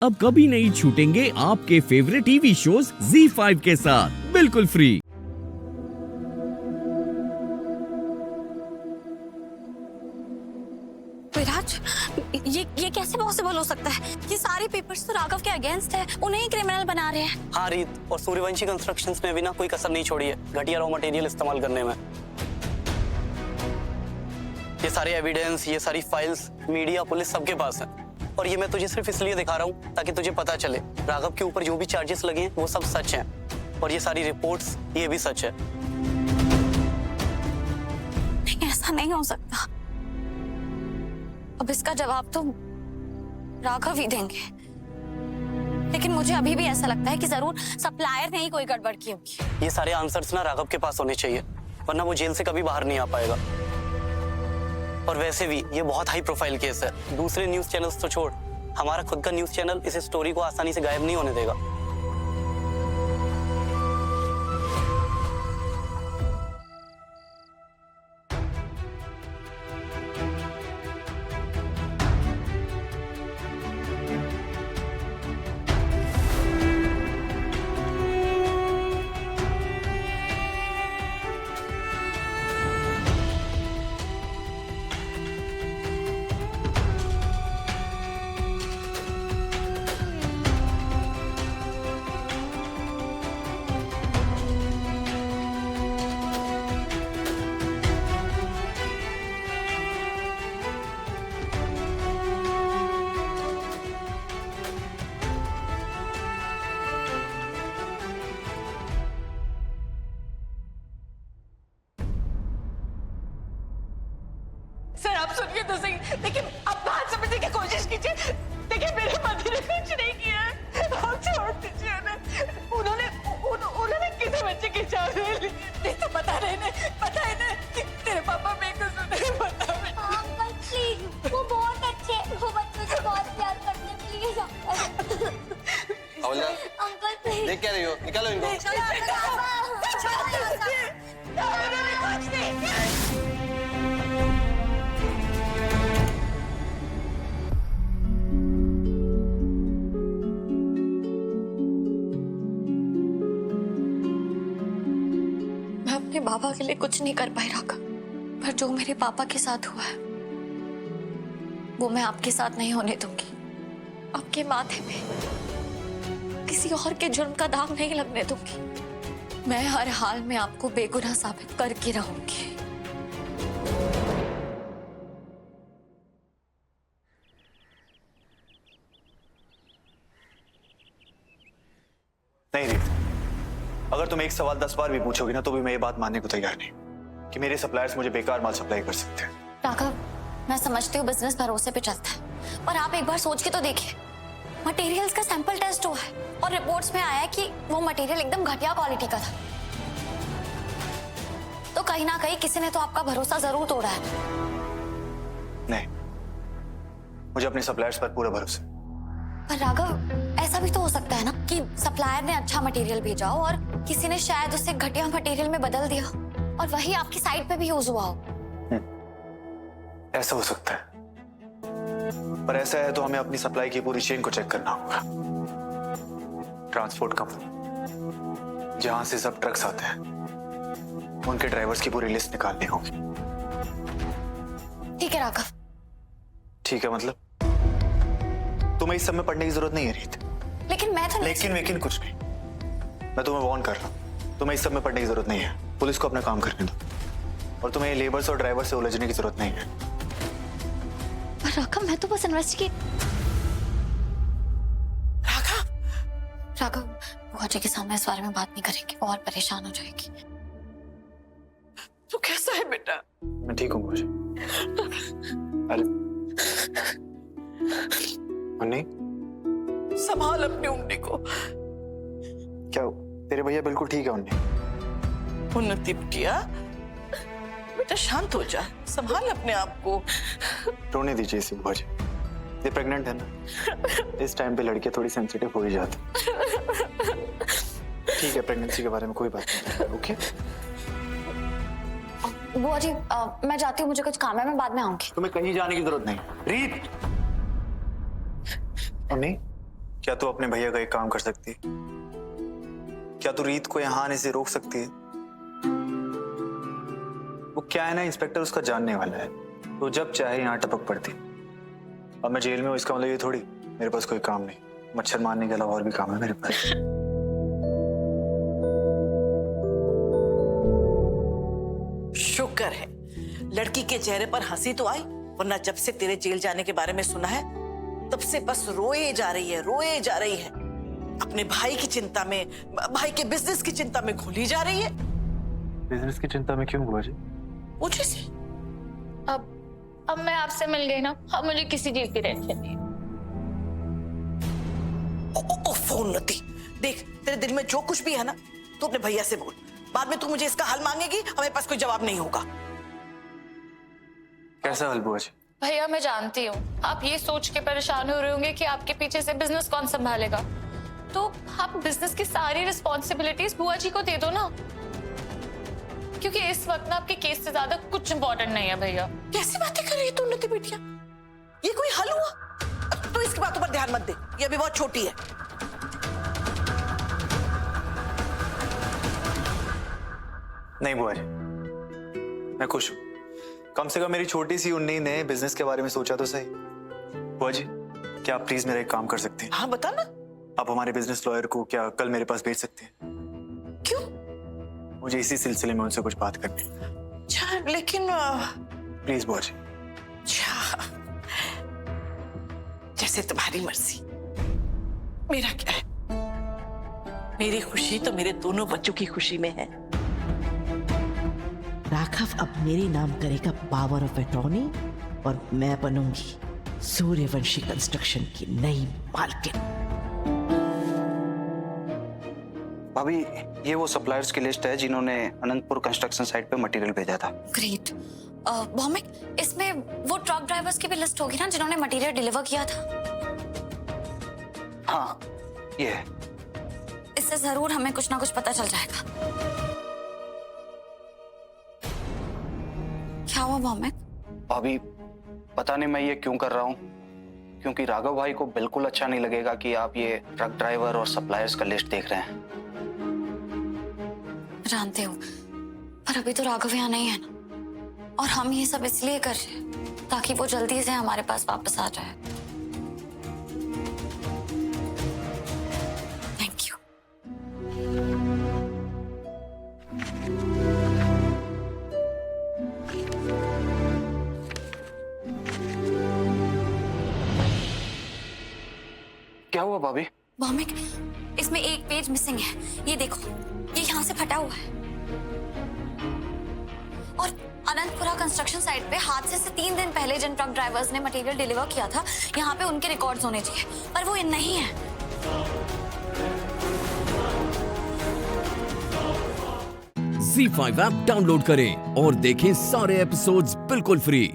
अब कभी नहीं छूटेंगे आपके फेवरेट टीवी शोज ZEE5 के साथ बिल्कुल फ्री। विराज, ये कैसे पॉसिबल हो सकता है? ये सारे पेपर्स तो राघव के अगेंस्ट है, उन्हें ही क्रिमिनल बना रहे हैं। हाँ रीत, और सूर्यवंशी कंस्ट्रक्शंस ने भी ना कोई कसर नहीं छोड़ी है घटिया रॉ मटेरियल इस्तेमाल करने में। ये सारे एविडेंस, ये सारी फाइल्स मीडिया, पुलिस सबके पास है। और ये मैं तुझे सिर्फ इसलिए दिखा रहा हूँ ताकि तुझे पता चले राघव के ऊपर जो भी चार्जेस लगे हैं वो सब सच हैं, और ये सारी रिपोर्ट्स ये भी सच है। नहीं, ऐसा नहीं हो सकता। अब इसका जवाब तो राघव ही देंगे, लेकिन मुझे अभी भी ऐसा लगता है कि जरूर सप्लायर ने ही कोई गड़बड़ की होगी। ये सारे आंसर्स ना राघव के पास होने चाहिए, वरना वो जेल से कभी बाहर नहीं आ पाएगा। और वैसे भी ये बहुत हाई प्रोफाइल केस है, दूसरे न्यूज चैनल्स तो छोड़, हमारा खुद का न्यूज चैनल इस स्टोरी को आसानी से गायब नहीं होने देगा। सर आप सुनिए तो सही, लेकिन आप बात समझने की कोशिश कीजिए। देखिए मेरे पति ने कुछ नहीं किया, आप छोड़ दीजिए उन्हें। उन्होंने किसी बच्चे की जान ले ली। नहीं तो पता है ना कि तेरे पापा मेरे को सुने पता है। अंकल प्लीज, वो बहुत अच्छे हैं, वो बच्चों से बहुत प्यार करते हैं, प्लीज अंकल। Uncle please. देख क्या रही हो, निकालो इनको। मैं अपने बाबा के लिए कुछ नहीं कर पाई राघव, पर जो मेरे पापा के साथ हुआ है वो मैं आपके साथ नहीं होने दूंगी। आपके माथे पे किसी और के जुर्म का दाग नहीं लगने दूंगी। मैं हर हाल में आपको बेगुनाह साबित करके रहूंगी। नहीं रीत, अगर तुम एक सवाल 10 बार भी पूछोगी ना तो भी मैं ये बात मानने को तैयार नहीं कि मेरे सप्लायर्स मुझे बेकार माल सप्लाई कर सकते हैं। राघव, मैं समझती हूँ बिजनेस भरोसे पे चलता है, और आप एक बार सोच के तो देखिए, मटेरियल्स का सैंपल टेस्ट हुआ है और रिपोर्ट्स में आया है कि वो मटेरियल एकदम घटिया क्वालिटी का था। तो कहीं ना कहीं किसी ने तो आपका भरोसा जरूर तोड़ा है। नहीं, मुझे अपने सप्लायर्स पर पूरा भरोसा है। पर राघव, ऐसा भी तो हो सकता है ना कि सप्लायर ने अच्छा मटेरियल भेजा हो और किसी ने शायद उसे घटिया मटेरियल में बदल दिया और वही आपकी साइट पे भी यूज हुआ हो। ऐसा हो सकता है, पर ऐसा है तो हमें अपनी सप्लाई की पूरी चेन को चेक करना होगा। ट्रांसपोर्ट कंपनी, जहां से सब ट्रक्स आते हैं, उनके ड्राइवर्स की पूरी लिस्ट निकालनी होगी। ठीक है राघव। ठीक है, मतलब तुम्हें इस सब में पढ़ने की जरूरत नहीं है रीत। लेकिन मैं तो लेकिन कुछ नहीं, मैं तुम्हें वार्न कर रहा हूँ, तुम्हें इस सब में पढ़ने की जरूरत नहीं है। पुलिस को अपना काम करने दो, और तुम्हें लेबर्स और ड्राइवर से उलझने की जरूरत नहीं है। पर राघव, मैं तो बस इन्वेस्टिगेट। राघव, बुआ जी के सामने इस बारे में बात नहीं करेंगे, वो और परेशान हो जाएगी। तू कैसा है बेटा? मैं ठीक हूँ मुझे। अरे मुन्नी, संभाल अपनी उंगली को। क्या तेरे भैया बिल्कुल ठीक है उन्नी? उन्नति बिटिया, बेटा शांत हो जा, संभाल अपने आप को। रोने दीजिए इसे बुआ जी, ये प्रेग्नेंट है ना, इस टाइम पे लड़कियां थोड़ी सेंसिटिव हो ही जाती। ठीक है, प्रेगनेंसी के बारे में कोई बात नहीं। ओके बुआ जी, मैं जाती हूँ, मुझे कुछ काम है, मैं बाद में आऊंगी। तुम्हें कहीं जाने की जरूरत नहीं। रीत, नहीं, क्या तू अपने भैया का एक काम कर सकती है? क्या तू रीत को यहाँ आने से रोक सकती है? वो क्या है ना, इंस्पेक्टर उसका जानने वाला है, तो जब चाहे यहाँ टपक पड़ती। अब मैं जेल में हूँ इसका मतलब ये थोड़ी मेरे पास कोई काम नहीं, मच्छर मारने के अलावा और भी काम है मेरे पास। शुक्र है लड़की के चेहरे पर हंसी तो आई, वरना जब से तेरे जेल जाने के बारे में सुना है तब से बस रोए जा रही है, रोए जा रही है। अपने भाई की चिंता में, भाई के बिजनेस की चिंता में घुली जा रही है। बिजनेस की चिंता में क्यों बुआ जी? मुझे से अब मैं आपसे मिल गई ना, अब मुझे किसी चीज की टेंशन नहीं है। फोन नती, देख तेरे दिल में जो कुछ भी है ना तू अपने भैया से बोल। बाद में तू मुझे इसका हल मांगेगी, हमारे पास कोई जवाब नहीं होगा। कैसा हल बुआ जी? भैया मैं जानती हूँ आप ये सोच के परेशान हो रहे होंगे कि आपके पीछे से बिजनेस कौन संभालेगा, तो आप बिजनेस की सारी रिस्पॉन्सिबिलिटीज बुआ जी को दे दो ना, क्योंकि इस वक्त ना आपके केस से ज्यादा कुछ इंपॉर्टेंट नहीं है भैया। कैसी बातें कर रही है तू नती बेटिया? ये कोई हल हुआ? तू इसकी बातों पर ध्यान मत दे, ये अभी बहुत छोटी है। नहीं बुआ जी, मैं खुश हूँ। कम से कम मेरी छोटी सी उन्नी ने बिजनेस के बारे में सोचा तो सही। बुआ जी, क्या आप प्लीज मेरा एक काम कर सकती हैं? हाँ बता ना। आप हमारे बिजनेस लॉयर को क्या कल मेरे पास भेज सकते हैं? क्यों? मुझे इसी सिलसिले में उनसे कुछ बात करनी है। अच्छा लेकिन प्लीज बुआ जी। अच्छा जैसे तुम्हारी मर्जी, मेरा क्या है? मेरी खुशी तो मेरे दोनों बच्चों की खुशी में है। राघव अब मेरे नाम करेगा पावर ऑफ अटॉर्नी और मैं बनूंगी सूर्यवंशी कंस्ट्रक्शन की नई मालकिन। भाभी ये वो सप्लायर्स की लिस्ट है जिन्होंने अनंतपुर कंस्ट्रक्शन साइट पे मटेरियल भेजा था। ग्रेट। भौमिक, इसमें वो ट्रक ड्राइवर्स की भी लिस्ट होगी ना जिन्होंने मटेरियल डिलीवर किया था? हाँ ये है। इससे जरूर हमें कुछ ना कुछ पता चल जाएगा। क्या हुआ भौमिक? भाभी पता नहीं मैं ये क्यों कर रहा हूँ, क्योंकि राघव भाई को बिल्कुल अच्छा नहीं लगेगा कि आप ये ट्रक ड्राइवर और सप्लायर्स का लिस्ट देख रहे हैं। जानते हो, पर अभी तो राघव यहाँ नहीं है ना, और हम ये सब इसलिए कर रहे हैं ताकि वो जल्दी से हमारे पास वापस आ जाए। Thank you. क्या हुआ भाभी? भौमिक, इसमें एक पेज मिसिंग है, ये देखो, ये यहाँ से फटा हुआ है। और अनंतपुरा कंस्ट्रक्शन साइट पे हादसे से 3 दिन पहले जिन ट्रक ड्राइवर्स ने मटेरियल डिलीवर किया था, यहाँ पे उनके रिकॉर्ड्स होने चाहिए, पर वो नहीं है। Z5 ऐप डाउनलोड करें और देखें सारे एपिसोड्स बिल्कुल फ्री।